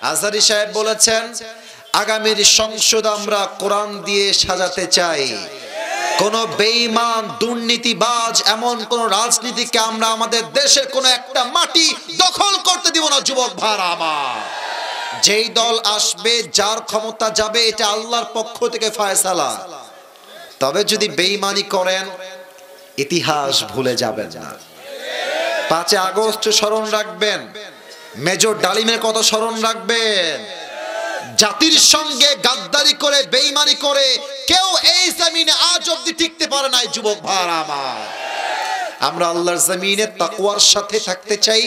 আজহারী সাহেব বলেছেন, আগামীর সংসদ আমরা কোরআন দিয়ে সাজাতে চাই। কোন বেঈমান, দুর্নীতিবাজ, এমন কোন রাজনীতিকে আমরা আমাদের দেশের কোন একটা মাটি দখল করতে দিব না। যুবক ভাইরা আমার, যেই দল আসবে, যার ক্ষমতা যাবে, এটা আল্লাহর পক্ষ থেকে ফয়সালা। তবে যদি বেঈমানি করেন, ইতিহাস ভুলে যাবেন না। 5 আগস্ট স্মরণ রাখবেন, মেজর ডালিমের কথা স্মরণ রাখবেন। জাতির সঙ্গে গাদ্দারি করে, বেঈমানি করে কেউ এই জমিনে আজ অবধি টিকতে পারে নাই। যুবক ভাইরা আমার, আমরা আল্লাহর জমিনে তাকওয়ার সাথে থাকতে চাই,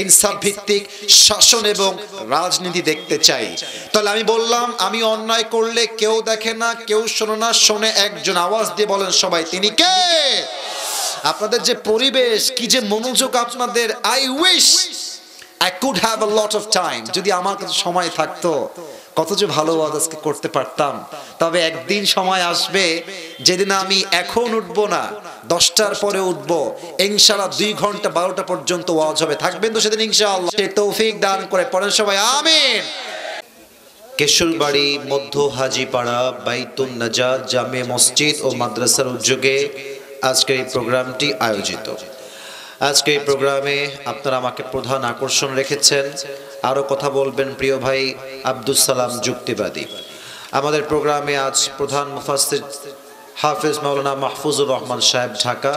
ইনসাফ ভিত্তিক শাসন এবং রাজনীতি দেখতে চাই। তাহলে আমি বললাম, আমি অন্যায় করলে কেউ দেখে না, কেউ শোনে না, শোনে একজন। আওয়াজ দিয়ে বলেন সবাই, তিনি কে? আপনাদের যে পরিবেশ, কি যে মনোযোগ আপনাদের! I wish I could have a lot of time. যদি আমার কাছে সময় থাকতো, কত যে ভালো ওয়াজ আজকে করতে পারতাম। তবে একদিন সময় আসবে যেদিন আমি এখন উঠবো না, 10টার পরে উঠবো। ইনশাআল্লাহ 2 ঘন্টা 12টা পর্যন্ত ওয়াজ হবে। থাকবেন তো সেদিন ইনশাআল্লাহ? সে তৌফিক দান করে। পড়েন সবাই আমিন। কেশরবাড়ি মধ্য হাজীপাড়া বাইতুন নাজাত জামে মসজিদ ও মাদ্রাসার উদ্যোগে আজকের এই প্রোগ্রামটি আয়োজিত। আজকে এই প্রোগ্রামে আপনারা আমাকে প্রধান আকর্ষণ রেখেছেন। আরও কথা বলবেন প্রিয় ভাই আব্দুস সালাম যুক্তিবাদী। আমাদের প্রোগ্রামে আজ প্রধান মুফাসসির হাফেজ মাওলানা মাহফুজুর রহমান সাহেব ঢাকা।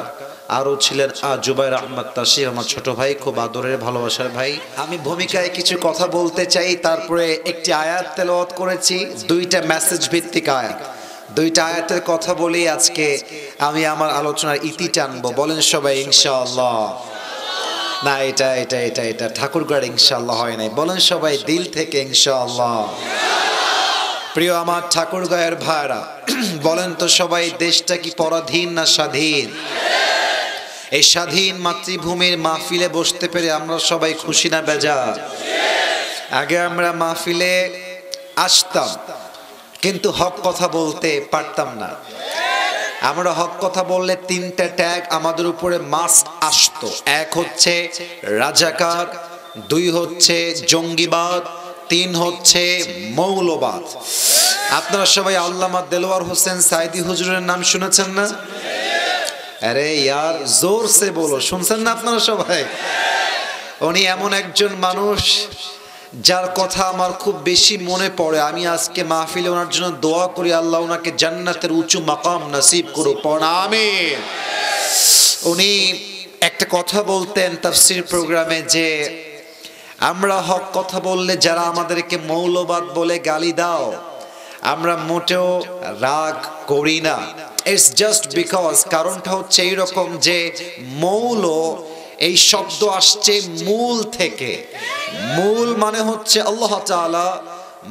আরও ছিলেন জুবাইর আহমদ তাসির, আমার ছোট ভাই, খুব আদরের ভালোবাসার ভাই। আমি ভূমিকায় কিছু কথা বলতে চাই, তারপরে একটি আয়াত তেলাওয়াত করেছি, 2টা মেসেজ ভিত্তিক আয়াত। 2টা আয়াতের কথা বলি আজকে আমি আমার আলোচনার ইতি টানবো। বলেন সবাই ইনশাআল্লাহ। না, এটা ঠাকুরগাঁড় ইনশাআল্লাহ হয় নাই। বলেন সবাই দিল থেকে ইনশাআল্লাহ। প্রিয় আমার ঠাকুরগাঁয়ের ভাইরা, বলেন তো সবাই, দেশটা কি পরাধীন না স্বাধীন? এই স্বাধীন মাতৃভূমির মাহফিলে বসতে পেরে আমরা সবাই খুশি না বেজার? আগে আমরা মাহফিলে আসতাম, কিন্তু হক কথা বলতে পারতাম না। আমরা হক কথা বললে 3টা ট্যাগ আমাদের উপরে মাস্ট আসতো। 1 হচ্ছে রাজাকার, 2 হচ্ছে জঙ্গিবাদ, 3 হচ্ছে মৌলবাদ। আপনারা সবাই আল্লামা দেলোয়ার হোসেন সাইদি হুজুরের নাম শুনেছেন না? আরে ইয়ার, জোর সে বলো, শুনছেন না আপনারা সবাই? উনি এমন একজন মানুষ যার কথা আমার খুব বেশি মনে পড়ে। আমি আজকে মাহফিলে ওনার জন্য দোয়া করি, আল্লাহ ওনাকে জান্নাতের উঁচু মাকাম নসিব করুক। পড়া আমিন। উনি একটা কথা বলতেন তাফসীর প্রোগ্রামে, যে আমরা হক কথা বললে যারা আমাদেরকে মৌলবাদ বলে গালি দাও, আমরা মোটেও রাগ করি না। ইটস জাস্ট বিকজ, কারণটা হচ্ছে এইরকম যে মৌল এই শব্দ আসছে মূল থেকে। মূল মানে হচ্ছে আল্লাহ তাআলা,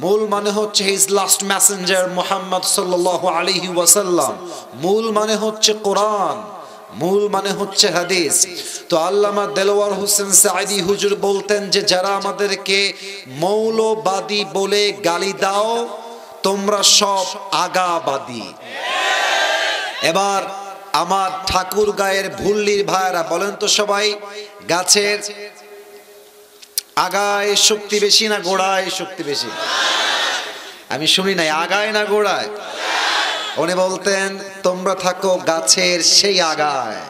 মূল মানে হচ্ছে হিজ লাস্ট মেসেঞ্জার মুহাম্মদ সাল্লাল্লাহু আলাইহি ওয়াসাল্লাম, মূল মানে হচ্ছে কোরআন, মূল মানে হচ্ছে হাদিস। তো আল্লামা দেলোয়ার হোসেন সাইদি হুজুর বলতেন যে যারা আমাদেরকে মৌলবাদী বলে গালি দাও, তোমরা সব আগাবাদী। এবার আমার ঠাকুরগাঁয়ের ভুল্লির ভাইরা, বলেন তো সবাই, গাছের আগায় শক্তি বেশি না গোড়ায় শক্তি বেশি? আমি শুনি নাই, আগায় না গোড়ায়? উনি বলতেন তোমরা থাকো গাছের সেই আগায়,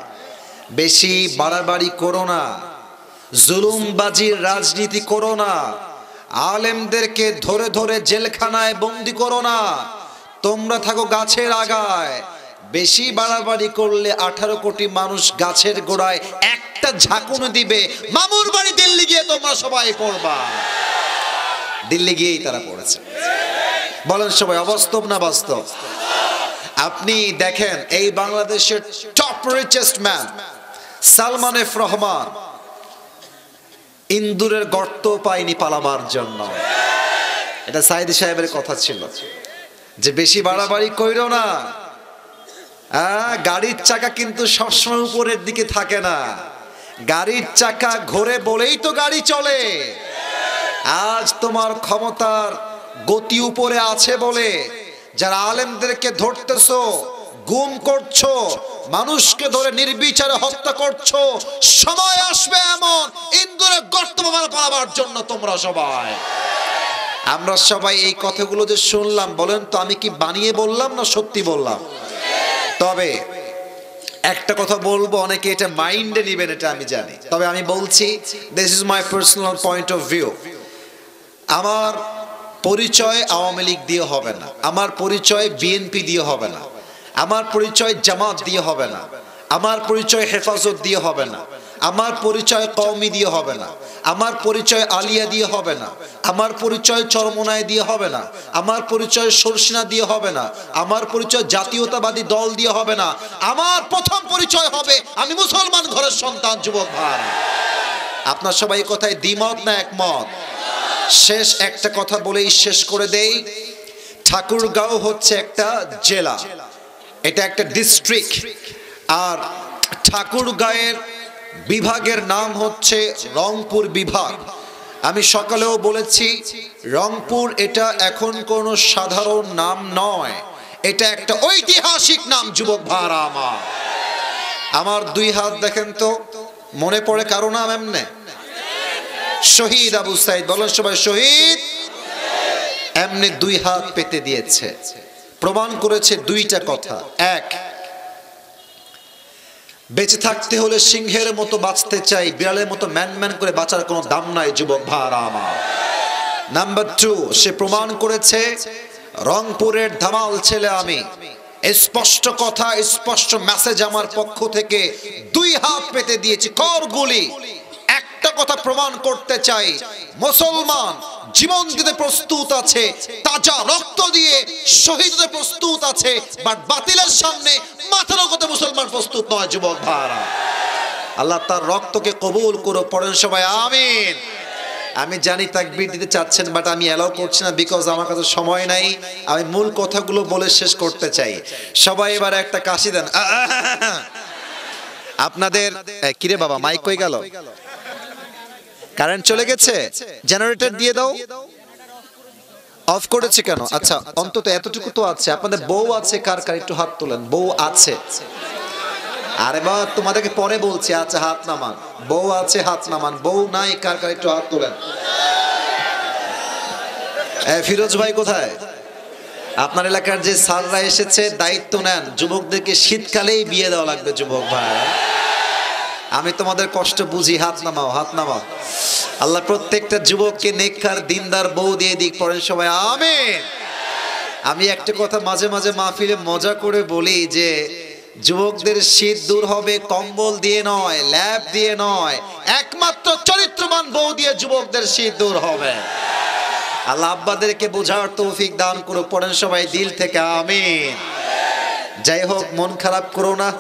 বেশি বাড়াবাড়ি করো না, জুলুমবাজির রাজনীতি করো না, আলেমদেরকে ধরে ধরে জেলখানায় বন্দি করো না, তোমরা থাকো গাছের আগায়। বেশি বাড়াবাড়ি করলে 18 কোটি মানুষ গাছের গোড়ায় একটা ঝাঁকুনি দিবে, মামুর বাড়ি দিল্লি গিয়ে তোমরা সবাই পড়বা। দিল্লি গিয়েই তারা পড়েছে। বলেন সবাই, অবাস্তব না বাস্তব? আপনি দেখেন, এই বাংলাদেশের top richest man Salman F Rahman ইন্দুরের গর্ত পায়নি পালাবার জন্য। এটা সাইদি সাহেবের কথা ছিল যে বেশি বাড়াবাড়ি কইরো না। গাড়ির চাকা কিন্তু সবসময় উপরের দিকে থাকে না, গাড়ির চাকা ঘোরে বলেই তো গাড়ি চলে। আজ তোমার ক্ষমতার গতি উপরে আছে বলে যারা আলেমদেরকে ধরতেছো, গুম করছো, মানুষকে ধরে নির্বিচারে হত্যা করছো, সময় আসবে এমন ইন্দুরে গর্ত পালাবার জন্য তোমরা সবাই। আমরা সবাই এই কথাগুলো যে শুনলাম, বলেন তো আমি কি বানিয়ে বললাম না সত্যি বললাম? তবে একটা কথা বলবো, অনেকে এটা মাইন্ডে নেবেন এটা আমি জানি, তবে আমি বলছি this is my personal point of view. আমার পরিচয় আওয়ামী লীগ দিয়ে হবে না, আমার পরিচয় বিএনপি দিয়ে হবে না, আমার পরিচয় জামাত দিয়ে হবে না, আমার পরিচয় হেফাজত দিয়ে হবে না, আমার পরিচয় কওমি দিয়ে হবে না, আমার পরিচয় আলিয়া দিয়ে হবে না, আমার পরিচয় চরমোনাই দিয়ে হবে না, আমার পরিচয় সরসিনা দিয়ে হবে না, আমার পরিচয় জাতীয়তাবাদী দল দিয়ে হবে না। আমার প্রথম পরিচয় হবে আমি মুসলমান ঘরের সন্তান। যুবক ভাই, আপনার সবাই কথায় দ্বিমত না একমত? শেষ একটা কথা বলেই শেষ করে দেই। ঠাকুরগাঁও হচ্ছে একটা জেলা, এটা একটা ডিস্ট্রিক্ট, আর ঠাকুরগাঁয়ের বিভাগের নাম হচ্ছে রংপুর বিভাগ। আমি সকালেও বলেছি রংপুর এটা এখন কোনো সাধারণ নাম নয়, এটা একটা ঐতিহাসিক নাম। যুবক ভাইরা আমার দুই হাত দেখেন তো, মনে পড়ে কারো নাম এমনে? শহীদ আবু সাইদ, বলেন সবাই শহীদ। এমনি দুই হাত পেতে দিয়েছে, প্রমাণ করেছে দুইটা কথা। এক, বেঁচে থাকতে হলে সিংহের মতো বাঁচতে চাই, বিড়ালের মতো ম্যান ম্যান করে বাঁচার কোনো দাম নাই। যুবক ভাইরা আমার। নাম্বার টু, সে প্রমাণ করেছে রংপুরের ধামাল ছেলে আমি। স্পষ্ট কথা, স্পষ্ট মেসেজ আমার পক্ষ থেকে, দুই হাত পেতে দিয়েছি করগুলি। একটা কথা প্রমাণ করতে চাই, মুসলমান জীবন দিতে প্রস্তুত আছে, তাজা রক্ত দিয়ে শহীদ হতে প্রস্তুত আছে, বাট বাতিলের সামনে মাথা নত মুসলমান প্রস্তুত নয়। যুবক ভাইরা, আল্লাহ তার রক্তকে কবুল করো, পড়েন সবাই আমিন। আমি জানি তাকবীর দিতে চাচ্ছেন, বাট আমি অ্যালাউ করছি না, বিকজ আমার কাছে সময় নাই। আমি মূল কথাগুলো বলে শেষ করতে চাই। সবাই এবার একটা কাশি দেন। আপনাদের কিরে বাবা, মাইক কই গেল? কারেন্ট চলে গেছে? জেনারেটর দিয়ে দাও। অফ করেছে কেন? আচ্ছা, অন্তত এতটুকু তো আছে। আপনাদের বউ আছে কার কার? একটু হাত তোলেন। বউ আছে? আরে বাবা, তোমাদেরকে পরে বলছি। আচ্ছা, হাত নামান। বউ আছে, হাত নামান। বউ নাই কার কার? একটু হাত তোলেন। ফিরোজ ভাই কোথায়? আপনার এলাকার যে স্যাররা এসেছে, দায়িত্ব নেন। যুবকদেরকে শীতকালেই বিয়ে দেওয়া লাগবে। যুবক ভাই, আমি তোমাদের কষ্ট বুঝি। হাত নামাও, হাত নামাও। আল্লাহ প্রত্যেকটা যুবককে নেককার দিনদার বউ দিয়ে দিক। পড়েন সবাই আমিন। আমি একটা কথা মাঝে মাঝে মাহফিলে মজা করে বলি যে যুবকদের শীত দূর হবে কম্বল দিয়ে নয়, ল্যাব দিয়ে নয়, একমাত্র চরিত্রবান বউ দিয়ে যুবকদের শীত দূর হবে। আল্লাহ আব্বাদেরকে বোঝার তৌফিক দান করুক। পড়েন সবাই দিল থেকে আমিন। যাই হোক, মন খারাপ করো না।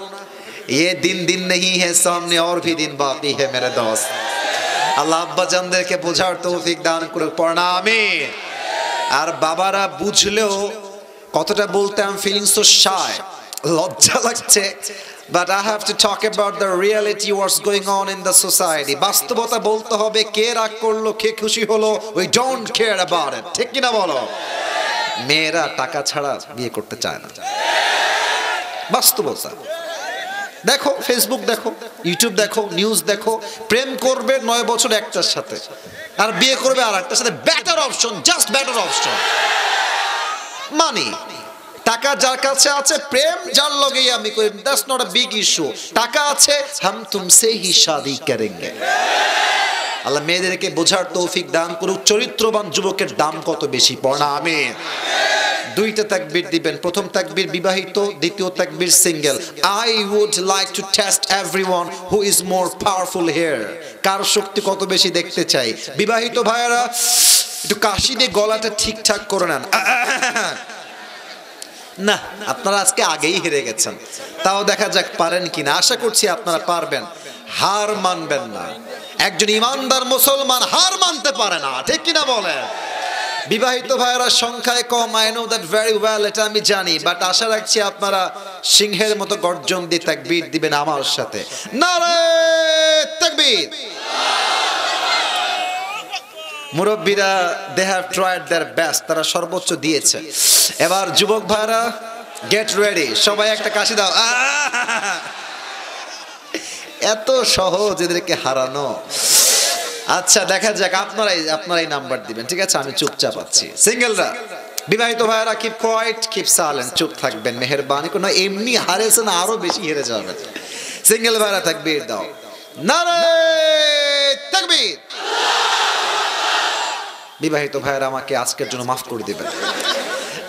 ये दिन दिन नहीं है, सामने और भी दिन बाकी है मेरे दोस्त। আল্লাহ আব্বা জানদেরকে বোঝার তৌফিক দান করুক। পড়না আমিন। আর বাবারা বুঝলেও কতটা বলতে I am feeling so shy, লজ্জা লাগছে, but I have to talk about the reality what's going on in the society. বাস্তবতা বলতে হবে। কে রাগ করলো, কে খুশি হলো, we don't care about it. ঠিক কিনা বলো? মেয়েরা টাকা ছাড়া বিয়ে করতে চায় না, বাস্তবতা। দেখো, ফেসবুক দেখো, ইউটিউব দেখো, নিউজ দেখো। প্রেম করবে 9 বছর একটার সাথে, আর বিয়ে করবে আর একটার সাথে। Better option, just better option. Money, টাকা যার কাছে আছে, প্রেম যার লগেই আমি করি, that's not a big issue. টাকা আছে, হাম তুমসে হি শাদি করেঙ্গে। আল্লাহ মেয়েদেরকে বোঝার তৌফিক দান করুক। চরিত্রবান যুবকের দাম কত বেশি। পড়না আমিন। দুইটা তাকবীর দিবেন। প্রথম তাকবীর বিবাহিত, দ্বিতীয় Takbir single. I would like to test everyone who is more powerful here. কার শক্তি কত বেশি দেখতে চাই। বিবাহিত ভাইয়েরা একটু কাশি দিয়ে গলাটা ঠিকঠাক করে নেন। না, আপনারা আজকে আগেই হেরে গেছেন। তাও দেখা যাক পারেন কিনা। আশা করছি আপনারা পারবেন। হার মানবেন না। একজন ইমানদার মুসলমান হার মানতে পারে না। ঠিক কিনা বলেন? বিবাহিত ভাইয়েরা সংখ্যায় কম, I know that very well, এটা আমি জানি, বাট আশা রাখছি আপনারা সিংহের মতো গর্জন দিয়ে তাকবীর দিবেন আমার সাথে। নারে তাকবীর। মুরব্বীরা they have tried their best, তারা সর্বোচ্চ দিয়েছে। এবার যুবক ভাইরা গেট রেডি। সবাই একটা কাশি দাও। এত সহজ এদেরকে হারানো। আচ্ছা দেখা যাক, আপনারাই নাম্বার দিবেন, ঠিক আছে? আমি চুপচাপ আছি। সিঙ্গেলরা, বিবাহিত ভাইরা কিপ কোয়াইট, কিপ সাইলেন্ট, চুপ থাকবেন মেহেরবানি করে, এমনি হারেছেন আরো বেশি হেরে যাবেন। সিঙ্গেল ভাইরা তাকবীর দাও, নারে তাকবীর। বিবাহিত ভাইরা আমাকে আজকের জন্য মাফ করে দিবেন,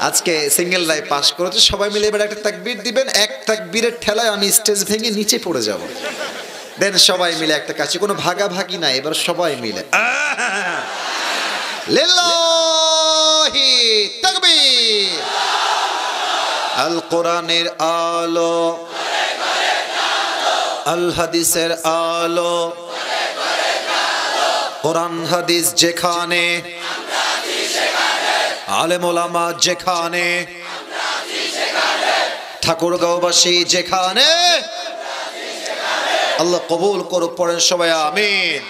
আজকে সিঙ্গেল রাই পাস করেছে, সবাই মিলে এবার একটা তাকবীর দিবেন। এক তাকবীরের ঠেলায় আমি স্টেজ ভেঙে নিচে পড়ে যাব। দেন সবাই মিলে একটা কাছে, কোনো ভাগাভাগি নাই, এবার সবাই মিলে লিল্লাহি তাকবীর। আল কোরআনের আলো, আল হাদিসের আলো, কোরআন হাদিস যেখানে, আলেম ওলামা যেখানে, ঠাকুরগাঁওবাসী যেখানে, আল্লাহ কবুল করুক। পড়েন সবাই আমিন।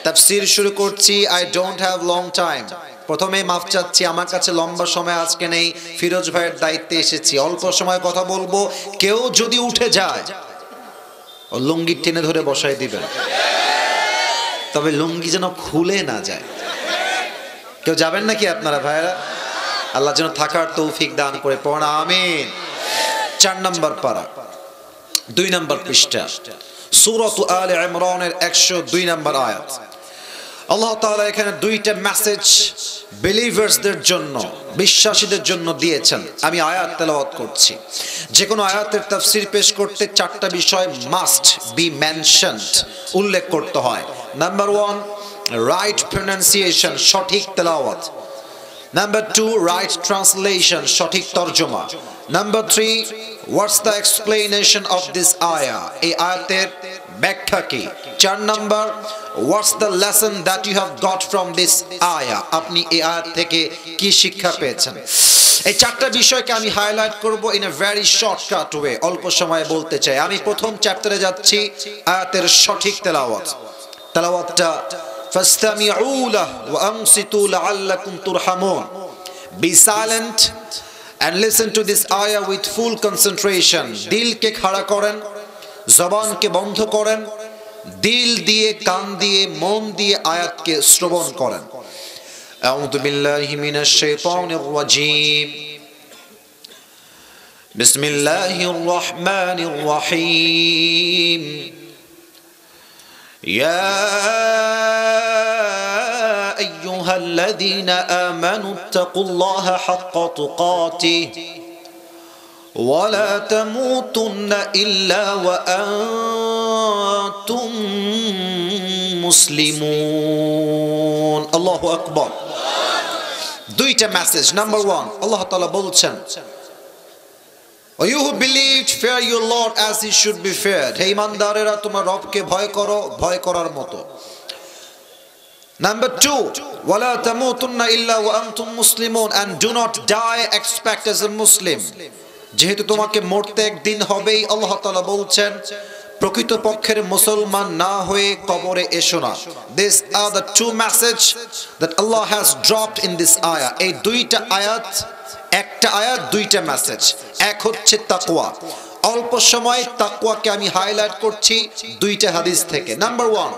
তাফসীর শুরু করছি। I don't have long time. প্রথমে মাফ চাচ্ছি, আমার কাছে লম্বা সময় আজকে নেই, ফিরোজ ভাইয়ের দায়িত্বে এসেছি, অল্প সময় কথা বলবো। কেউ যদি উঠে যায় ও লুঙ্গি টেনে ধরে বসাই দিবেন, তবে লুঙ্গি যেন খুলে না যায়। কেউ যাবেন নাকি আপনারা ভাইরা? আল্লাহ যেন থাকার তৌফিক দান করে, পড়া আমিন। 4 নম্বর পারা, 2 নম্বর পৃষ্ঠা, সূরাত আলে ইমরানের 102 নম্বর আয়াত। আল্লাহ তাআলা এখানে 2টা মেসেজ বিলিভার্সদের জন্য, বিশ্বাসীদের জন্য দিয়েছেন। আমি আয়াত তেলাওয়াত করছি। যে কোনো আয়াতের তাফসীর পেশ করতে 4টা বিষয় মাস্ট বি মেনশনড, উল্লেখ করতে হয়। নাম্বার 1, রাইট প্রনাউন্সিয়েশন, সঠিক তেলাওয়াত। নাম্বার 2, রাইট ট্রান্সলেশন, সঠিক তরজমা। Number 3, what's the explanation of this আয়া, এই আয়াতের ব্যাখ্যা কি। 4 number, what's the lesson that you have got from this আয়া, আপনি এই আয়াত থেকে কি শিক্ষা পেয়েছেন। এই 4টা বিষয়কে আমি হাইলাইট করব in a very shortcut way, অল্প সময়ে বলতে চাই। আমি প্রথম চ্যাপ্টারে যাচ্ছি, আয়াতের সঠিক তেলাওয়াত। তেলাওয়াতটা ফাসতামিউ লাহু ওয়া আনসিতু লাআল্লাকুম তুরহামুন। Be silent and listen to this ayah with full concentration. দিলকে খাড়া করেন, জবানকে বন্ধ করেন, দিল দিয়ে, কান দিয়ে, মন দিয়ে আয়াতকে শ্রবণ করেন। আউযু বিল্লাহি মিনাশ শাইতানির রাজীম। বিসমিল্লাহির রহমানির রহিম। ইয়া আইয়ুহাল্লাযীনা আমানু তাকুল্লাহা হাক্কা তুকাতিহি ওয়া লা তামুতুন্না ইল্লা ওয়া আনতুম মুসলিমুন। আল্লাহু আকবার। 2টা মেসেজ। নাম্বার 1, আল্লাহ তাআলা বলছেন, You who believed, fear your Lord as he should be feared. হে ঈমানদারেরা, তোমার রবকে ভয় করো ভয় করার মতো। Number 2, وَلَا تَمُوتُنَّ إِلَّا وَأَنْتُمْ مُسْلِمُونَ, and do not die except as a Muslim. যেহেতু তোমাকে মরতে একদিন হবেই, আল্লাহ তাআলা বলছেন প্রকৃতপক্ষের মুসলমান না হয়ে কবরে এসো না। These are the 2 message that Allah has dropped in this ayah. এই 2টা আয়াত, একটা আয়াত 2টা মেসেজ। এক হচ্ছে তাকওয়া। অল্প সময় তাকওয়াকে আমি হাইলাইট করছি 2টা হাদিস থেকে। Number 1,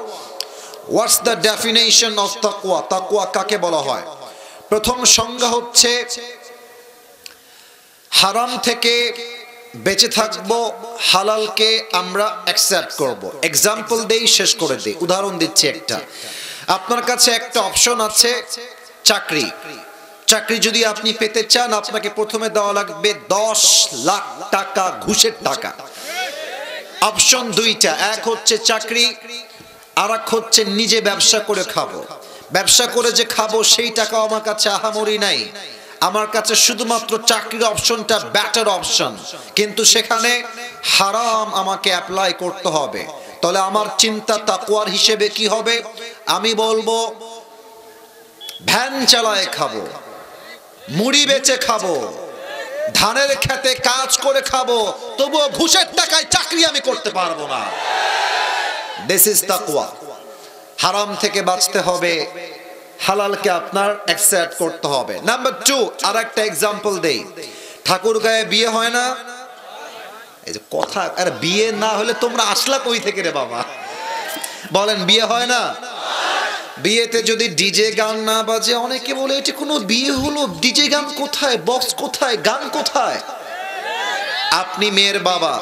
what's the definition of তাকওয়া, তাকওয়া কাকে বলা হয়। প্রথম সংজ্ঞা হচ্ছে হারাম থেকে বেঁচে থাকবো, হালালকে আমরা অ্যাকসেপ্ট করব। এক্সাম্পল দেই, শেষ করে দেই, উদাহরণ দিচ্ছি একটা। আপনার কাছে একটা অপশন আছে, চাকরি। চাকরি যদি আপনি পেতে চান, আপনাকে প্রথমে দেওয়া লাগবে 10 লাখ টাকা ঘুষের টাকা। অপশন 2টা, এক হচ্ছে চাকরি, আর এক হচ্ছে নিজে ব্যবসা করে খাবো। ব্যবসা করে যে খাবো সেই টাকা আমার কাছে আহামরি নাই, আমার কাছে শুধুমাত্র চাকরির অপশনটা বেটার অপশন, কিন্তু সেখানে হারাম আমাকে অ্যাপ্লাই করতে হবে। তাহলে আমার চিন্তা তাকওয়ার হিসেবে কি হবে? আমি বলবো ভ্যান চালায় খাবো, মুড়ি বেচে খাবো, ধানের খেতে কাজ করে খাবো, তবুও ঘুষের টাকায় চাকরি আমি করতে পারবো না। দিস ইজ তাকওয়া। হারাম থেকে বাঁচতে হবে, হালালকে আপনার অ্যাকসেপ্ট করতে হবে। নাম্বার 2, আর একটা এক্সাম্পল দেই। ঠাকুরগাঁয়ে বিয়ে হয় না? এই যে কথা, আরে বিয়ে না হলে তোমরা আসলা কই থেকে রে বাবা? বলেন, বিয়ে হয় না? বিয়েতে যদি ডিজে গান না বাজে, অনেকে বলে এটি কোনো বিয়ে হলো, ডিজে গান কোথায়, বক্স কোথায়, গান কোথায়? আপনি মেয়ের বাবা,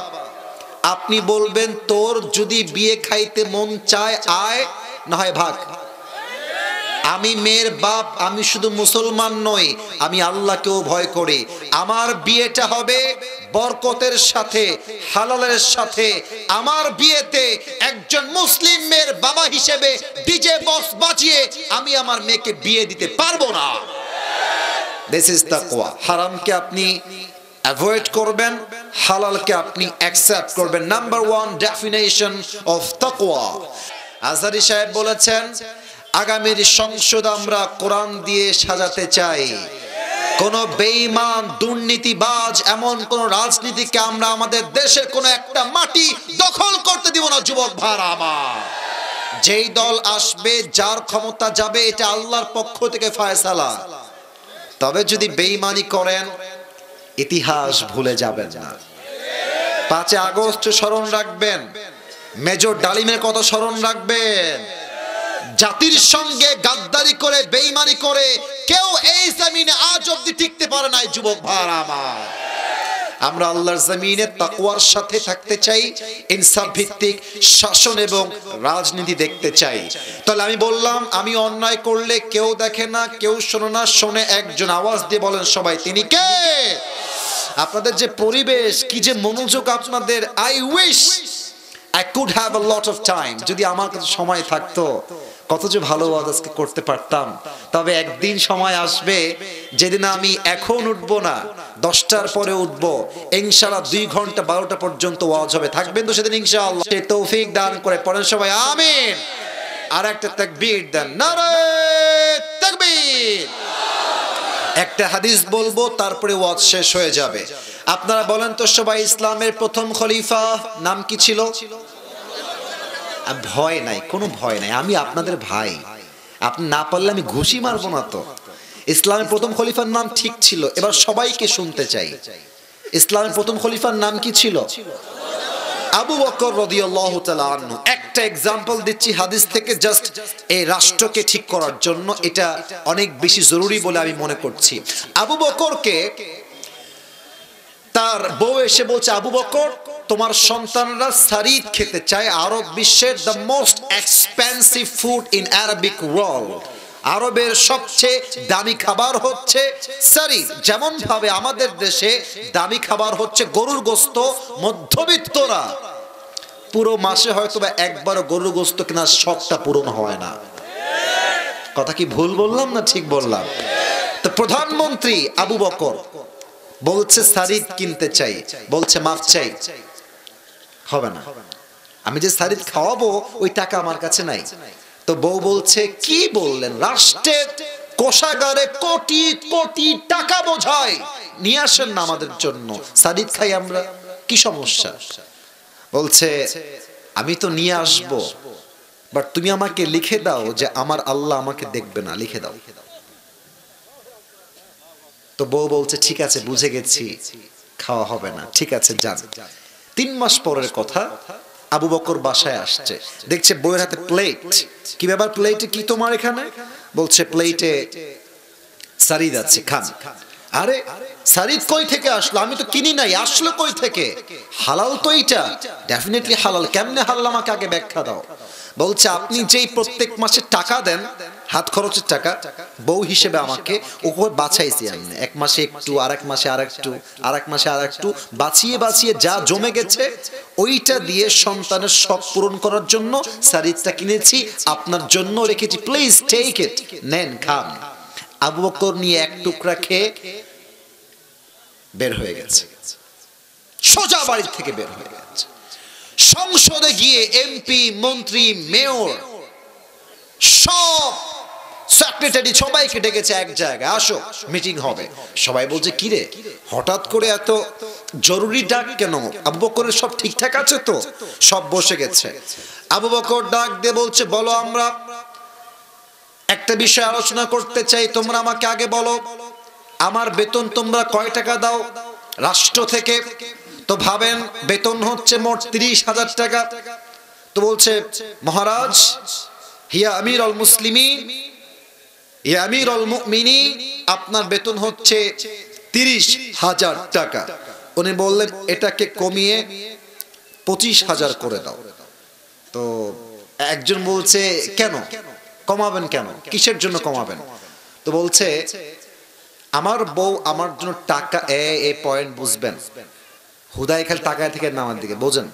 আপনি বলবেন তোর যদি বিয়ে খাইতে মন চায় আয়, না হয় ভাগ। আমি মেয়ের বাপ, আমি শুধু মুসলমান নই, আমি আল্লাহকেও ভয় করি। আমার বিয়েটা হবে বরকতের সাথে, হালালের সাথে। আমার বিয়েতে একজন মুসলিম মেয়ের বাবা হিসেবে ডিজে বক্স বাজিয়ে আমি আমার মেয়েকে বিয়ে দিতে পারবো না। দিস ইজ তাকওয়া। হারামকে আপনি অ্যাভয়েড করবেন, হালালকে আপনি অ্যাকসেপ্ট করবেন। নাম্বার 1 ডেফিনেশন অফ তাকওয়া। আজহারী সাহেব বলেছেন, আগামীর সংসদ আমরা কোরআন দিয়ে সাজাতে চাই। কোন বেঈমান, দুর্নীতিবাজ, এমন কোন রাজনীতিকে আমরা আমাদের দেশের কোন একটা মাটি দখল করতে দিব না। যুবক ভাইরা আমার, যেই দল আসবে, যার ক্ষমতা যাবে, এটা আল্লাহর পক্ষ থেকে ফয়সালা। তবে যদি বেঈমানি করেন, ইতিহাস ভুলে যাবেন না। 5 আগস্ট স্মরণ রাখবেন, মেজর ডালিমের কথা স্মরণ রাখবেন। জাতির সঙ্গে গাদ্দারি করে, বেঈমানি করে কেউ এই জমিনে আজ অবধি টিকতে পারে নাই। যুবক ভাইরা আমার, আমরা আল্লাহর জমিনে তাকওয়ার সাথে থাকতে চাই, ইনসাফ ভিত্তিক শাসন এবং রাজনীতি দেখতে চাই। তাহলে আমি বললাম, আমি অন্যায় করলে কেউ দেখে না, কেউ শোনে না, শোনে একজন, আওয়াজ দিয়ে বলেন সবাই, তিনি কে? আপনাদের যে পরিবেশ, কি যে মনোযোগ আপনাদের! I wish I could have a lot of time. যদি আমার কাছে সময় থাকতো, কত যে ভালো ওয়াজ আজকে করতে পারতাম। তবে একদিন সময় আসবে যেদিন আমি এখন উঠবো না, 10টার পরে উঠবো। ইনশাআল্লাহ 2 ঘন্টা 12টা পর্যন্ত ওয়াজ হবে। থাকবেন তো সেদিন ইনশাআল্লাহ? সে তৌফিক দান করে। পড়েন সবাই আমিন। আর একটা তাকবীর দেন, নারে তাকবীর। একটা হাদিস বলবো, তারপরে ওয়াজ শেষ হয়ে যাবে। আপনারা বলেন তো সবাই, ইসলামের প্রথম খলিফা নাম কি ছিল? ভয় নাই, কোনো ভয় নাই, আমি আপনাদের ভাই। আপনি না পারলে আমি ঘুষি মারবো না তো। ইসলামের প্রথম খলিফার নাম ঠিক ছিল। এবার সবাইকে শুনতে চাই, ইসলামের প্রথম খলিফার নাম কি ছিল? আবু বকর রাদিয়াল্লাহু তাআলা আনহু। একটা এক্সাম্পল দিচ্ছি হাদিস থেকে, জাস্ট এই রাষ্ট্রকে ঠিক করার জন্য। এটা অনেক বেশি জরুরি বলে আমি মনে করছি। আবু বকরকে তার বউ এসে বলছে, আবু বকর, তোমার সন্তানরা সারিদ খেতে চায়। আরব বিশ্বের the most expensive food in Arabic world. আরবের সবচেয়ে দামি খাবার হচ্ছে সারিদ। যেমন ভাবে আমাদের দেশে দামি খাবার হচ্ছে গরুর গোশত। মধ্যবিত্তরা পুরো মাসে হয়তো বা একবারও গরুর গোশত কেনার শখটা পূরণ হয় না। কথা কি ভুল বললাম না ঠিক বললাম? তো প্রধানমন্ত্রী আবু বকর বলছে সারিদ কিনতে চাই, বলছে মাফ চাই, হবে না, আমি যে সারিদ খাওয়াবো ওই টাকা আমার কাছে নাই। তো বউ বলছে, কি বললেন? রাষ্ট্রের কোষাগারে কোটি কোটি টাকা বোঝায়, নিয়ে আসেন না আমাদের জন্য, সারিদ খাই আমরা, কি সমস্যা? বলছে, আমি তো নিয়ে আসবো, বাট তুমি আমাকে লিখে দাও যে আমার আল্লাহ আমাকে দেখবে না, লিখে দাও। তো বউ বলছে, ঠিক আছে, বুঝে গেছি, খাওয়া হবে না, ঠিক আছে যান। 3 মাস পরের কথা, আবু বকর বাসায় আসছে, দেখছে বউয়ের হাতে প্লেট। কি ব্যাপার, প্লেটে কি তোমার এখানে? বলছে, প্লেটে সারিদ আছে, খান। আরে সারিদ কই থেকে আসলো? আমি তো কিনি নাই, আসলো কই থেকে? হালাল তো এইটা, ডেফিনেটলি হালাল। কেমনে হালাল আমাকে আগে ব্যাখ্যা দাও। বলছে, আপনি যেই প্রত্যেক মাসে টাকা দেন, হাত খরচের টাকা, বউ হিসেবে আমাকে ওপর বাছাইছি আমি। 1 মাসে একটু, আরেক মাসে আরেকটু, আরেক মাসে আরেকটু, বাঁচিয়ে বাঁচিয়ে যা জমে গেছে ওইটা দিয়ে সন্তানের শখ পূরণ করার জন্য সারিদটা কিনেছি, আপনার জন্য রেখেছি, প্লিজ টেক ইট, নেন, খান। আবু বকর নিয়ে 1 টুকরা খেয়ে বের হয়ে গেছে, সোজা বাড়ি থেকে বের হয়ে গেছে। সংসদে গিয়ে এমপি, মন্ত্রী, মেয়র, সব সেক্রেটারি সবাইকে ডেকেছে এক জায়গায়, আসো মিটিং হবে। সবাই বলছে, কি রে, হঠাৎ করে এত জরুরি ডাক কেন? আবু বকরের সব ঠিকঠাক আছে তো? সব বসে গেছে। আবু বকর ডাক দিয়ে বলছে, বলো, আমরা একটা বিষয় আলোচনা করতে চাই, তোমরা আমাকে আগে বলো, আমার বেতন তোমরা কয় টাকা দাও রাষ্ট্র থেকে? তো ভাবেন, বেতন হচ্ছে মোট 30,000 টাকা। তো বলছে, মহারাজ হিয়া আমিরুল মুসলিমিন, ইয়া আমিরুল মুমিনিন, আপনার বেতন হচ্ছে 30,000 টাকা। উনি বললেন এটাকে কমিয়ে 25,000 করে দাও। তো একজন বলছে কেন কমাবেন, কেন কিসের জন্য কমাবেন? তো বলছে আমার বউ আমার জন্য টাকা, এই পয়েন্ট বুঝবেন, হুদাই খালি টাকায় থেকে নামার দিকে বোঝেন।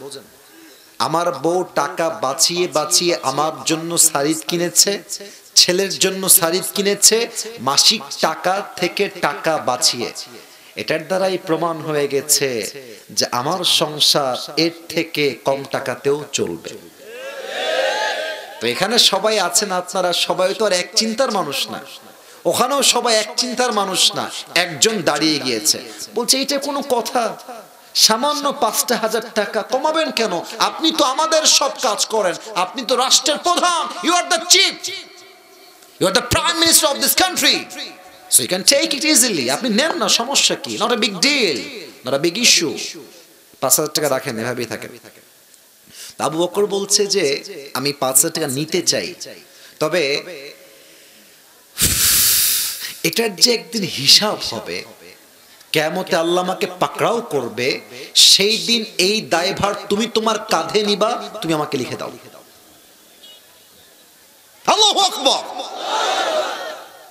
আমার বউ টাকা বাঁচিয়ে বাঁচিয়ে আমার জন্য শাড়ি কিনেছে, ছেলের জন্য শাড়ি কিনেছে, মাসিক টাকা থেকে টাকা বাঁচিয়ে। এটার দ্বারাই প্রমাণ হয়ে গেছে যে আমার সংসার এর থেকে কম টাকাতেও চলবে। তো এখানে সবাই আছেন আপনারা, সবাই তো আর এক চিন্তার মানুষ না, ওখানেও সবাই এক চিন্তার মানুষ না। একজন দাঁড়িয়ে গিয়েছে বলছে এটা কোনো কথা, সামান্য 5,000 টাকা কমাবেন কেন? আপনি তো আমাদের সব কাজ করেন, আপনি তো রাষ্ট্রের প্রধান, you are the chief, you are the prime minister of this country, so you can take it easily. আপনি নেন না, সমস্যা কি? Not a big deal, not a big issue. 5,000 টাকা রাখেন, এভাবেই থাকেন। আবু বকর বলছে যে আমি 5,000 টাকা নিতে চাই, তবে এটার যে একদিন হিসাব হবে, কিয়ামতে আল্লাহ আমাকে পাকড়াও করবে, সেই দিন এই দায়ভার তুমি তোমার কাঁধে নিবা, তুমি আমাকে লিখে দাও। আল্লাহু আকবার।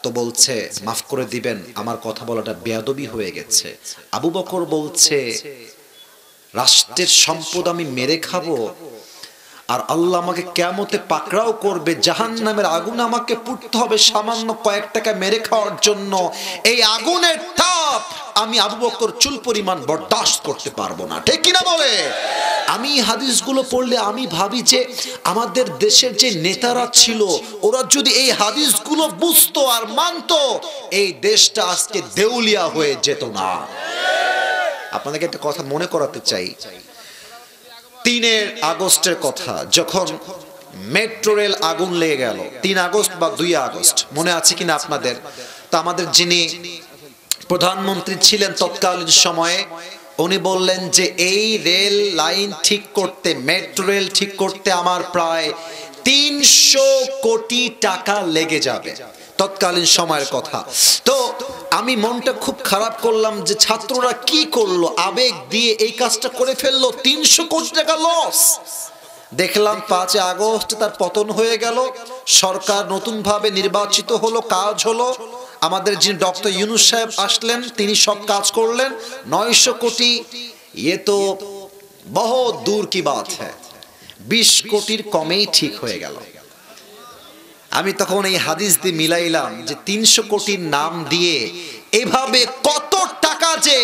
তো বলছে মাফ করে দিবেন, আমার কথা বলাটা বেয়াদবি হয়ে গেছে। আবু বকর বলছে রাষ্ট্রের সম্পদ আমি মেরে খাবো, আর আল্লাহ আমাকে কিয়ামতে পাকড়াও করবে, জাহান্নামের আগুনে আমাকে পুড়তে হবে সামান্য কয়েক টাকা মেরে খাওয়ার জন্য। এই আগুনের তাপ আমি আবু বকর চুল পরিমাণ বরদাস্ত করতে পারবো না, ঠিক কিনা বলে? আমি হাদিসগুলো পড়লে আমি ভাবি যে আমাদের দেশের যে নেতারা ছিল, ওরা যদি এই হাদিসগুলো বুঝতো আর মানতো, এই দেশটা আজকে দেউলিয়া হয়ে যেত না। আপনাদেরকে একটা কথা মনে করাতে চাই, 3 আগস্টের কথা, যখন মেট্রো রেল আগুন লেগে গেল, 3 আগস্ট বা 2 আগস্ট মনে আছে কিনা আপনাদের? তা আমাদের যিনি প্রধানমন্ত্রী ছিলেন তৎকালীন সময়ে, উনি বললেন যে এই রেল লাইন ঠিক করতে, মেট্রো রেল ঠিক করতে আমার প্রায় 300 কোটি টাকা লেগে যাবে, তৎকালীন সময়ের কথা। তো আমি মনটা খুব খারাপ করলাম যে ছাত্ররা কি করলো, আবেগ দিয়ে এই কাজটা করে ফেললো, 300 কোটি টাকা লস। দেখলাম 5 আগস্ট তার পতন হয়ে গেল, সরকার নতুন ভাবে নির্বাচিত হলো, কাজ হলো, আমাদের যিনি ডক্টর ইউনূস সাহেব আসলেন, তিনি সব কাজ করলেন। 900 কোটি ये तो बहुत दूर की बात है, 20 কোটির কমেই ঠিক হয়ে গেল। আমি তখন এই হাদিস দিয়ে মিলাইলাম যে 300 কোটির নাম দিয়ে এভাবে কত টাকা যে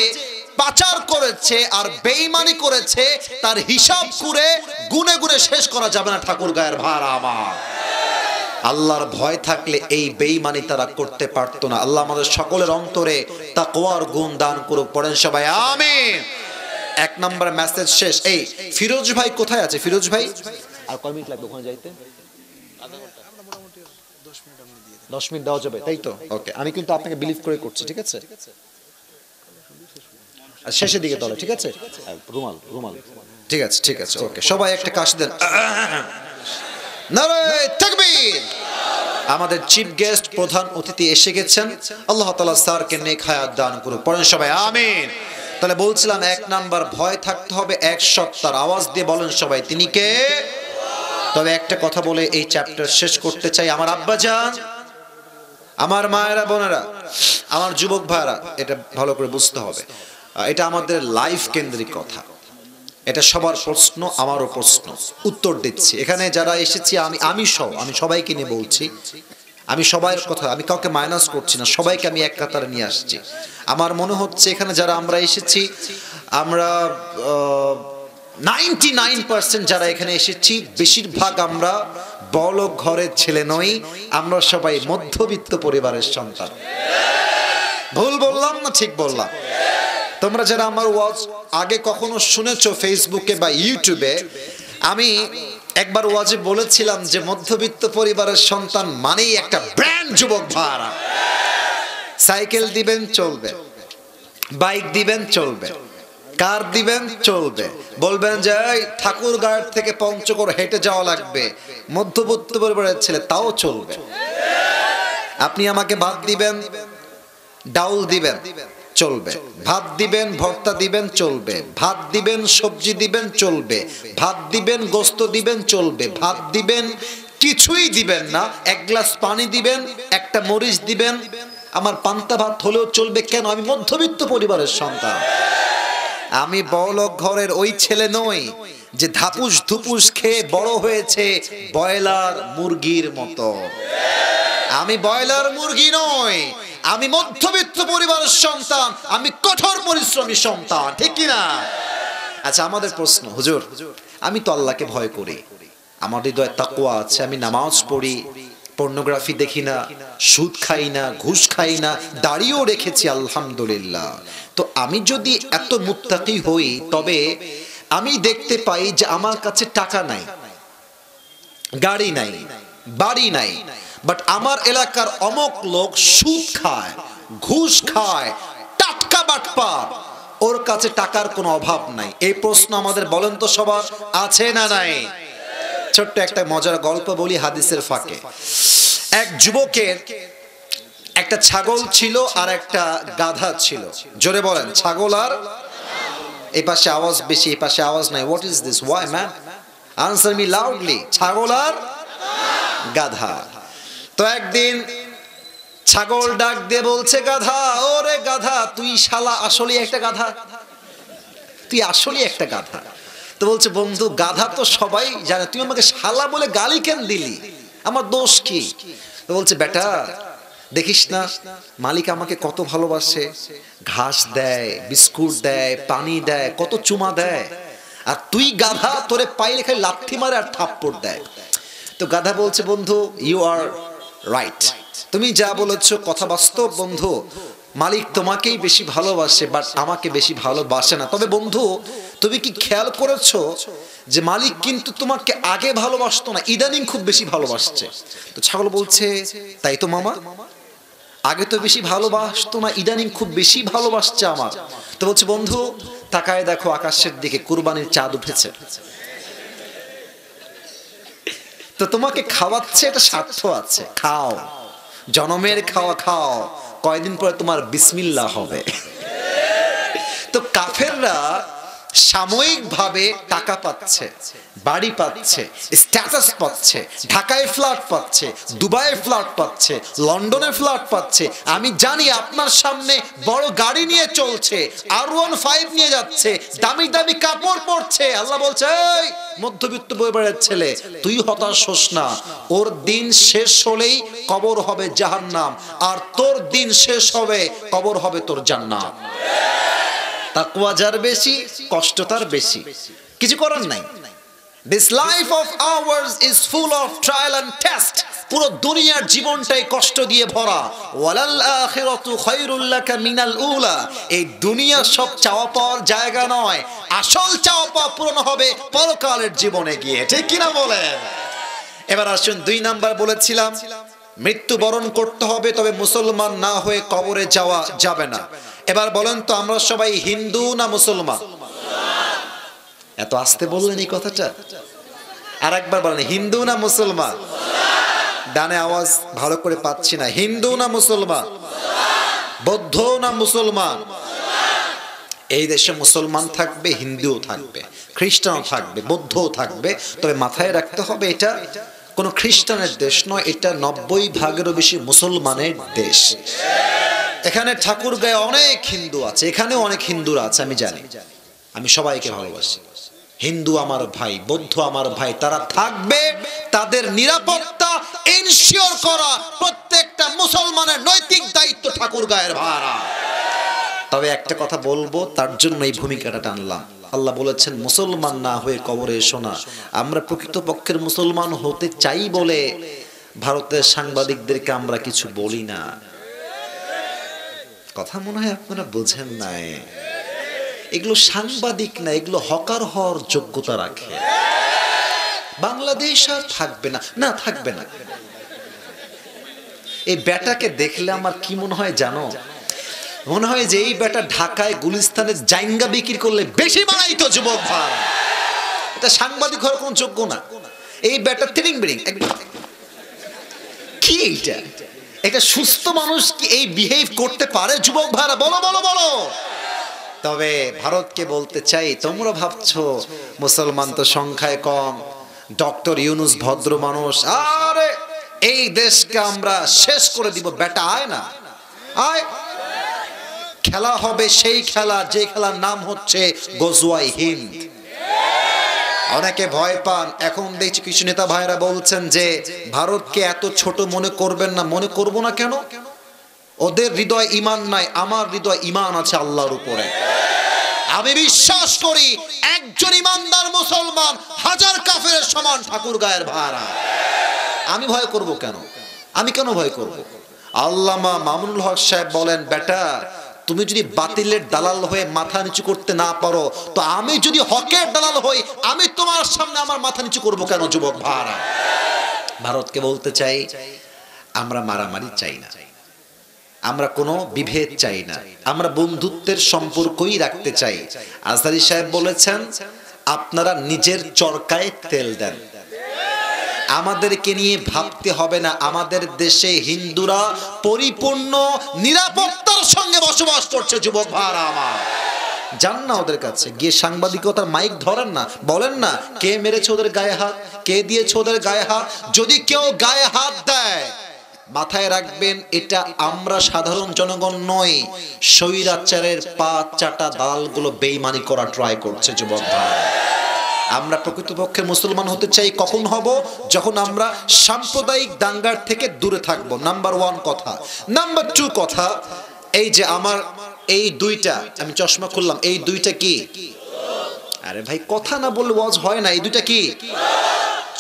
পাচার করেছে আর বেঈমানি করেছে, তার হিসাব করে গুনে গুনে শেষ করা যাবে না। ঠাকুর গায়ের ভাড়া আমার, আল্লাহর ভয় থাকলে এই বেঈমানি তারা করতে পারতো না। আল্লাহ আমাদের সকলের অন্তরে তাকওয়ার গুণ দান করুক, পড়েন সবাই আমিন। 1 নম্বর মেসেজ শেষ। এই ফিরোজ ভাই কোথায় আছে? ফিরোজ ভাই আর কয় মিনিট লাগবে ওখানে যাইতে? 10 মিনিট দেওয়া যাবে, তাই তো? ওকে, আমি কিন্তু আপনাকে বিলিভ করে করছি, ঠিক আছে? আর শেষের দিকে দলে, ঠিক আছে? রুমাল রুমাল, ঠিক আছে, ঠিক আছে, ওকে। সবাই একটা কাশি দেন। নারে তাকবীর। আমাদের চিফ গেস্ট, প্রধান অতিথি এসে গেছেন, আল্লাহ তাআলা স্যারকে নেক হায়াত দান করুক, পড়েন সবাই আমিন। তাহলে বলছিলাম 1 নাম্বার ভয় থাকতে হবে এক সত্তার। আওয়াজ দিয়ে বলেন সবাই, তিনি কে? তবে একটা কথা বলে এই চ্যাপ্টার শেষ করতে চাই। আমার আব্বাজান, আমার মায়েরা, বোনেরা, আমার যুবক ভাইরা, এটা ভালো করে বুঝতে হবে, এটা আমাদের লাইফ কেন্দ্রিক কথা। এটা সবার প্রশ্ন, আমারও প্রশ্ন, উত্তর দিচ্ছি। এখানে যারা এসেছি আমি সবাইকে নিয়ে বলছি, আমি সবার কথা, আমি কাউকে মাইনাস করছি না, সবাইকে আমি এক কাতারে নিয়ে আসছি। আমার মনে হচ্ছে এখানে যারা আমরা এসেছি, আমরা 99% যারা এখানে এসেছি, বেশিরভাগ আমরা বড়লোক ঘরের ছেলে নই, আমরা সবাই মধ্যবিত্ত পরিবারের সন্তান। ভুল বললাম না ঠিক বললাম? তোমরা যারা আমার ওয়াজ আগে কখনো শুনেছো ফেসবুকে বা ইউটিউবে, আমি একবার ওয়াজে বলেছিলাম যে মধ্যবিত্ত পরিবারের সন্তান মানেই একটা ব্র্যান্ড যুবক ভাড়া। সাইকেল দিবেন চলবে, বাইক দিবেন চলবে, কার দিবেন চলবে, বলবেন যে এই ঠাকুরগাঁয়ের থেকে পঞ্চগড় হেঁটে যাওয়া লাগবে, মধ্যবিত্ত পরিবারের ছেলে, তাও চলবে। আপনি আমাকে ভাত দিবেন, ডাউল দিবেন, চলবে। ভাত দিবেন, ভর্তা দিবেন, চলবে। ভাত দিবেন, সবজি দিবেন, চলবে। ভাত দিবেন, গোস্ত দিবেন, চলবে। ভাত দিবেন, কিছুই দিবেন না, এক গ্লাস পানি দিবেন, একটা মরিচ দিবেন, আমার পান্তা ভাত হলেও চলবে। কেন? আমি মধ্যবিত্ত পরিবারের সন্তান। আমি বড়লোক ঘরের ওই ছেলে নই যে ধাপুস ধুপুস খেয়ে বড় হয়েছে ব্রয়লার মুরগির মতো। আমি ব্রয়লার মুরগি নই, আমি মধ্যবিত্ত পরিবারের সন্তান, আমি কঠোর পরিশ্রমী সন্তান, ঠিক কি না? আচ্ছা, আমাদের প্রশ্ন, হুজুর আমি তো আল্লাহকে ভয় করি, আমার হৃদয়ে তাকওয়া আছে, আমি নামাজ পড়ি, পর্নোগ্রাফি দেখি না, সুদ খাই না, ঘুষ খাই না, দাড়িও রেখেছি আলহামদুলিল্লাহ। তো আমি যদি এত মুত্তাকি হই, তবে আমি দেখতে পাই যে আমার কাছে টাকা নাই, গাড়ি নাই, বাড়ি নাই, বাট আমার এলাকার অমক লোক সুদ খায়, ঘুষ খায়, টাটকা বাটপার, ওর কাছে টাকার কোনো অভাব নাই। এই প্রশ্ন আমাদের বলেন তো সবার আছে না নাই? ছোট্ট একটা মজার গল্প বলি হাদিসের ফাঁকে। এক যুবকের একটা ছাগল ছিল আর একটা গাধা ছিল। জোরে বলেন, ছাগল আর, এই পাশে আওয়াজ বেশি, এই পাশে আওয়াজ নাই। What is this? Why man? Answer me loudly. ছাগল আর গাধা। তো একদিন ছাগল ডাক দিয়ে বলছে গাধা, ওরে গাধা, তুই শালা আসলে একটা গাধা, তুই আসলে একটা গাধা। তো বলছে, বন্ধু গাধা তো সবাই জানে, তুই আমাকে শালা বলে গালি কেন দিলি, আমার দোষ কি? তো বলছে, বেটা দেখিস না মালিক আমাকে কত ভালোবাসে, ঘাস দেয়, বিস্কুট দেয়, পানি দেয়, কত চুমা দেয়, আর তুই গাধা, তোরে পাইলে খালি লাথি মারে আর থাপ্পড় দেয়। তো গাধা বলছে, বন্ধু ইউ আর রাইট, তুমি যা বলেছো কথা বাস্তব বন্ধু, মালিক তোমাকেই বেশি ভালোবাসে, বাট আমাকে বেশি ভালোবাসে না। তবে বন্ধু তুমি কি খেয়াল করেছো যে মালিক কিন্তু তোমাকে আগে ভালোবাসতো না, ইদানিং খুব বেশি ভালোবাসছে? তো ছাগল বলছে, তাই তো মামা, আগে তো বেশি ভালোবাসতো না, ইদানিং খুব বেশি ভালোবাসছে আমার। তো বলছে, বন্ধু তাকায় দেখো আকাশের দিকে, কুরবানির চাঁদ উঠেছে, তো তোমাকে খাওয়াচ্ছে, এটা স্বার্থ আছে, খাও, জনমের খাওয়া খাও, কয়দিন পরে তোমার বিসমিল্লাহ হবে। তো কাফেররা সাময়িকভাবে টাকা পাচ্ছে, বাড়ি পাচ্ছে, স্ট্যাটাস পাচ্ছে, ঢাকায় ফ্ল্যাট পাচ্ছে, দুবাইয়ে ফ্ল্যাট পাচ্ছে, লন্ডনে ফ্ল্যাট পাচ্ছে। আমি জানি আপনার সামনে বড় গাড়ি নিয়ে চলছে, R15 নিয়ে যাচ্ছে, দামি দামি কাপড় পরছে। আল্লাহ বলছে, এই মধ্যবিত্ত পরিবারের ছেলে, তুই হতাশ হোস না, ওর দিন শেষ হলেই কবর হবে জাহান্নাম, আর তোর দিন শেষ হবে, কবর হবে তোর জান্নাত। তাকওয়া যার বেশি, কষ্ট তার বেশি, কিছু করার নাই। This life of ours is full of trial and test. পুরো দুনিয়ার জীবনটাই কষ্ট দিয়ে ভরা। ওয়ালাল আখিরাতু খায়রুল লাকা মিনাল উলা। এই দুনিয়া সব চাওয়া পাওয়ার জায়গা নয়, আসল চাওয়া পাওয়া পূরণ হবে পরকালের জীবনে গিয়ে, ঠিক কিনা বলেন? এবার আসুন 2 নাম্বার বলেছিলাম, মৃত্যুবরণ করতে হবে, তবে মুসলমান না হয়ে কবরে যাওয়া যাবে না। এবার বলেন তো আমরা সবাই হিন্দু না মুসলমান? এত আস্তে বললেন এই কথাটা, আর একবার বলেন, হিন্দু না মুসলমান? ডানে আওয়াজ ভালো করে পাচ্ছি না। হিন্দু না মুসলমান? বৌদ্ধ না মুসলমান? এই দেশে মুসলমান থাকবে, হিন্দুও থাকবে, খ্রিস্টানও থাকবে, বৌদ্ধও থাকবে। তবে মাথায় রাখতে হবে, এটা কোনো খ্রিস্টানের দেশ নয়, এটা 90% বেশি মুসলমানের দেশ। এখানে ঠাকুরগাঁয়ে অনেক হিন্দু আছে, এখানেও অনেক হিন্দুরা আছে, আমি জানি। আমি সবাইকে ভালোবাসি, হিন্দু আমার ভাই, বৌদ্ধ আমার ভাই, তারা থাকবে। তাদের নিরাপত্তা এনশিওর করা প্রত্যেকটা মুসলমানের নৈতিক দায়িত্ব ঠাকুরগাঁয়ের ভাড়া। তবে একটা কথা বলবো, তার জন্য এই ভূমিকাটা টানলাম। আল্লাহ বলেছেন মুসলমান না হয়ে কবরে এসো না। আমরা প্রকৃতপক্ষের মুসলমান হতে চাই বলে ভারতের সাংবাদিকদেরকে আমরা কিছু বলি না। কথা মনে হয় আপনারা বোঝেন নাই। এগুলো সাংবাদিক না, এগুলো হকার হওয়ার যোগ্যতা রাখে। বাংলাদেশ আর থাকবে না, না থাকবে না। এই বেটাকে দেখলে আমার কি মনে হয় জানো, মনে হয় যে এই বেটা ঢাকায় গুলিস্তানে জাইঙ্গা বিক্রি করলে বেশি বাড়াইতো যুবক ভাই। এটা সাংবাদিক হওয়ার কোনো যোগ্য না। এই বেটা তিরিং বিরিং কি এইটা? একটা সুস্থ মানুষ কি এই বিহেভ করতে পারে যুবক ভাইরা? বলো বলো বলো। তবে ভারতকে বলতে চাই, তোমরা ভাবছো মুসলমান তো সংখ্যায় কম, ডক্টর ইউনুস ভদ্র মানুষ, আরে এই দেশকে আমরা শেষ করে দিব। বেটা আয় না, আয়, খেলা হবে সেই খেলা যে খেলার নাম হচ্ছে গজওয়াই হিন্দ। অনেকে ভয় পান। এখন দেখছি কিছু নেতা ভাইরা বলছেন যে ভারতকে এত ছোট মনে করবেন না। মনে করব না কেন? ওদের হৃদয় ঈমান নাই, আমার হৃদয় ঈমান আছে আল্লাহর উপরে। আমি বিশ্বাস করি একজন ইমানদার মুসলমান হাজার কাফেরের সমান ঠাকুর গায়ের ভাড়া। আমি ভয় করব কেন? আমি কেন ভয় করব? আল্লামা মামুনুল হক সাহেব বলেন, বেটা তুমি যদি বাতিলের দালাল হয়ে মাথা নিচু করতে না পারো, তো আমি যদি হকের দালাল হই, আমি তোমার সামনে আমার মাথা নিচু করব কেন যুবক ভাড়া? ভারতকে বলতে চাই, আমরা মারামারি চাই না, আমরা কোনো বিভেদ চাই না, আমরা বন্ধুত্বের সম্পর্কই রাখতে চাই। আজহারী সাহেব বলেছেন, আপনারা নিজের চরকায় তেল দেন, আমাদেরকে নিয়ে ভাবতে হবে না। আমাদের দেশে হিন্দুরা পরিপূর্ণ নিরাপত্তার সঙ্গে বসবাস করছে যুবক ভাইরা আমার। যান না ওদের কাছে, গিয়ে সাংবাদিকতার মাইক ধরেন না, বলেন না কে মেরেছে ওদের গায়ে হাত, কে দিয়েছে ওদের গায়ে হাত। যদি কেউ গায়ে হাত দেয়, মাথায় রাখবেন এটা আমরা সাধারণ জনগণ নয়, স্বৈরাচারের পা চাটা দালালগুলো বেঈমানি করা ট্রাই করছে যুবক ভাই। আমরা প্রকৃতপক্ষে মুসলমান হতে চাই কখন হব? যখন আমরা সাম্প্রদায়িক দাঙ্গার থেকে দূরে থাকবো। নাম্বার 1 কথা। নাম্বার 2 কথা, এই যে আমার এই দুইটা, আমি চশমা খুললাম, এই দুইটা কি? আরে ভাই কথা না বললে ওয়াজ হয় না। এই দুইটা কি?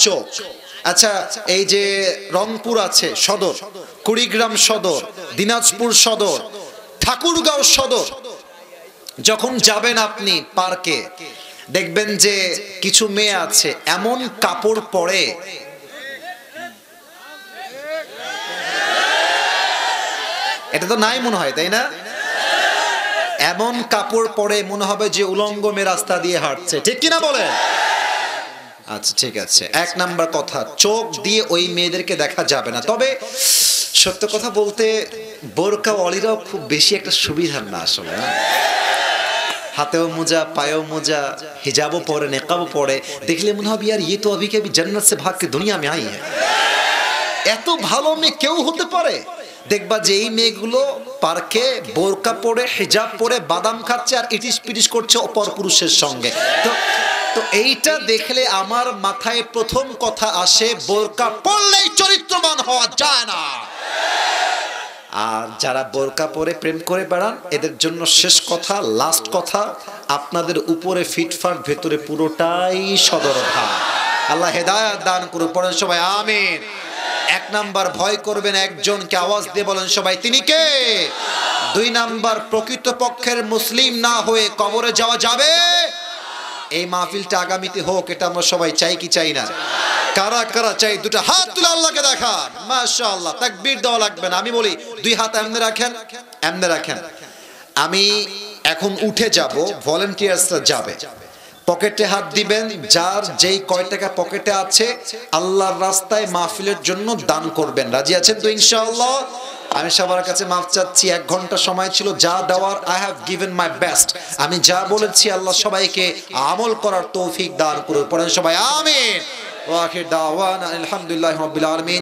চোখ। আচ্ছা, এই যে রংপুর আছে সদর, কুড়িগ্রাম সদর, দিনাজপুর সদর, ঠাকুরগাঁও সদর, যখন যাবেন আপনি পার্কে, দেখবেন যে কিছু মেয়ে আছে এমন কাপড় পরে, এটা তো নাই মনে হয়, তাই না? এমন কাপড় পরে মনে হবে যে উলঙ্গ মেয়ে রাস্তা দিয়ে হাঁটছে, ঠিক কিনা বলে? আচ্ছা ঠিক আছে, 1 নাম্বার কথা, চোখ দিয়ে ওই মেয়েদেরকে দেখা যাবে না। তবে সত্য কথা বলতে বোরকা ওয়ালিরাও খুব বেশি একটা সুবিধার না আসলে। হাতেও মোজা, পায়েও মোজা, হিজাবও পরে, নেকাবও পরে, দেখলে মনে হবে यार ये तो अभी के अभी जन्नत से भाग के दुनिया में आई है। এত ভালো মেয়ে কেউ হতে পারে? দেখবা যে এই মেয়েগুলো পার্কে বোরকা পরে, হিজাব পরে বাদাম খাচ্ছে আর ইটিস পিটিস করছে অপর পুরুষের সঙ্গে। তো এইটা দেখলে আমার মাথায় প্রথম কথা আসে, বোরকা পরলেই চরিত্রবান হওয়া যায় না। আর যারা বোরকা পরে প্রেম করে বেড়ান, এদের জন্য শেষ কথা, লাস্ট কথা, আপনাদের উপরে ফিটফাট, ভেতরে পুরোটাই সদরঘাট। আল্লাহ হেদায়েত দান করুন। পড়েন সবাই আমিন। 1 নাম্বার, ভয় করবেন একজনকে, আওয়াজ দিয়ে বলেন সবাই, তিনি কে? 2 নাম্বার, প্রকৃতপক্ষের মুসলিম না হয়ে কবরে যাওয়া যাবে। এই মাহফিলটা আগামীতে হোক, এটা আমরা সবাই চাই কি চাই না? কারা কারা চাই? দুটো হাত তুলে আল্লাহকে দেখান। মাশাআল্লাহ, তাকবীর দেওয়া লাগবে না। আমি বলি 2 হাত এমনে রাখেন, এমনে রাখেন। আমি এখন উঠে যাব, ভলান্টিয়ার্সরা যাবে, পকেটে হাত দিবেন, যার যেই কয় টাকা পকেটে আছে আল্লাহর রাস্তায় মাহফিলের জন্য দান করবেন। রাজি আছেন তো ইনশাআল্লাহ? আমি সবার কাছে মাফ চাচ্ছি, 1 ঘন্টা সময় ছিল যা দেওয়ার, I have given my best. আমি যা বলেছি আল্লাহ সবাইকে আমল করার তৌফিক দান করুন। পড়েন সবাই আমিন। ওয়া আখির দাওয়ানা আলহামদুলিল্লাহি রাব্বিল আলামিন।